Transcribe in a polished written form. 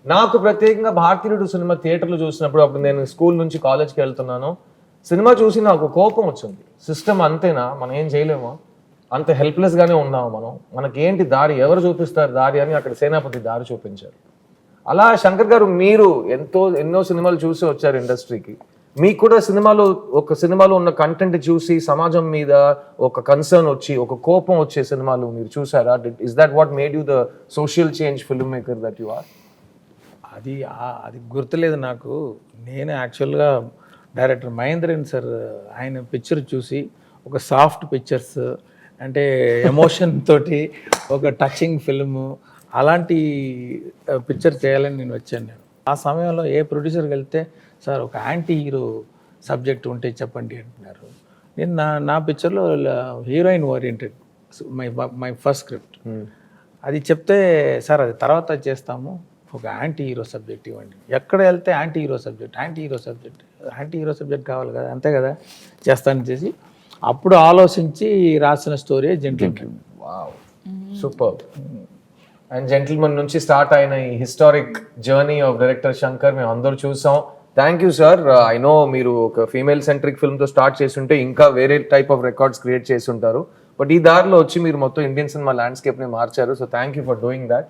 నాకు ప్రత్యేకంగా భారతీయుడు సినిమా థియేటర్లో చూసినప్పుడు, అప్పుడు నేను స్కూల్ నుంచి కాలేజ్కి వెళ్తున్నాను, సినిమా చూసి నాకు కోపం వచ్చింది. సిస్టమ్ అంతేనా, మనం ఏం చేయలేమా, అంత హెల్ప్లెస్గానే ఉన్నాము మనం, మనకేంటి దారి, ఎవరు చూపిస్తారు దారి అని అక్కడ సేనాపతి దారి చూపించారు. అలా శంకర్ గారు మీరు ఎన్నో సినిమాలు చూసి వచ్చారు ఇండస్ట్రీకి. మీకు కూడా సినిమాలో ఉన్న కంటెంట్ చూసి సమాజం మీద ఒక కన్సర్న్ వచ్చి, ఒక కోపం వచ్చే సినిమాలు మీరు చూసారా? Is that what made you the social change film maker that you are? అది గుర్తులేదు నాకు. నేను యాక్చువల్గా డైరెక్టర్ మహేంద్రన్ సార్ ఆయన పిక్చర్ చూసి, ఒక సాఫ్ట్ పిక్చర్స్ అంటే ఎమోషన్ తోటి ఒక టచింగ్ ఫిల్ము అలాంటి పిక్చర్ చేయాలని నేను వచ్చాను. ఆ సమయంలో ఏ ప్రొడ్యూసర్కి వెళ్తే, సార్ ఒక యాంటీ హీరో సబ్జెక్ట్ ఉంటే చెప్పండి అంటున్నారు. నేను నా పిక్చర్లో heroine oriented my first script. అది చెప్తే, సార్ అది తర్వాత చేస్తాము, ఒక యాంటీ హీరో సబ్జెక్ట్ ఇవ్వండి. ఎక్కడ వెళ్తే యాంటీ హీరో సబ్జెక్ట్ కావాలి కదా, అంతే కదా, చేస్తాను చేసి అప్పుడు ఆలోచించి రాసిన story Gentleman. Wow, super. And Gentleman నుంచి స్టార్ట్ అయిన ఈ historic journey of director Shankar మేము అందరూ చూసాం. Thank you sir. I know మీరు ఒక ఫీమేల్ సెంట్రిక్ ఫిల్మ్తో స్టార్ట్ చేస్తుంటే ఇంకా వేరే టైప్ ఆఫ్ రికార్డ్స్ క్రియేట్ చేసి ఉంటారు, బట్ ఈ దారిలో వచ్చి మీరు మొత్తం ఇండియన్ సినిమా ల్యాండ్స్కేప్ని మార్చారు. So thank you for doing that.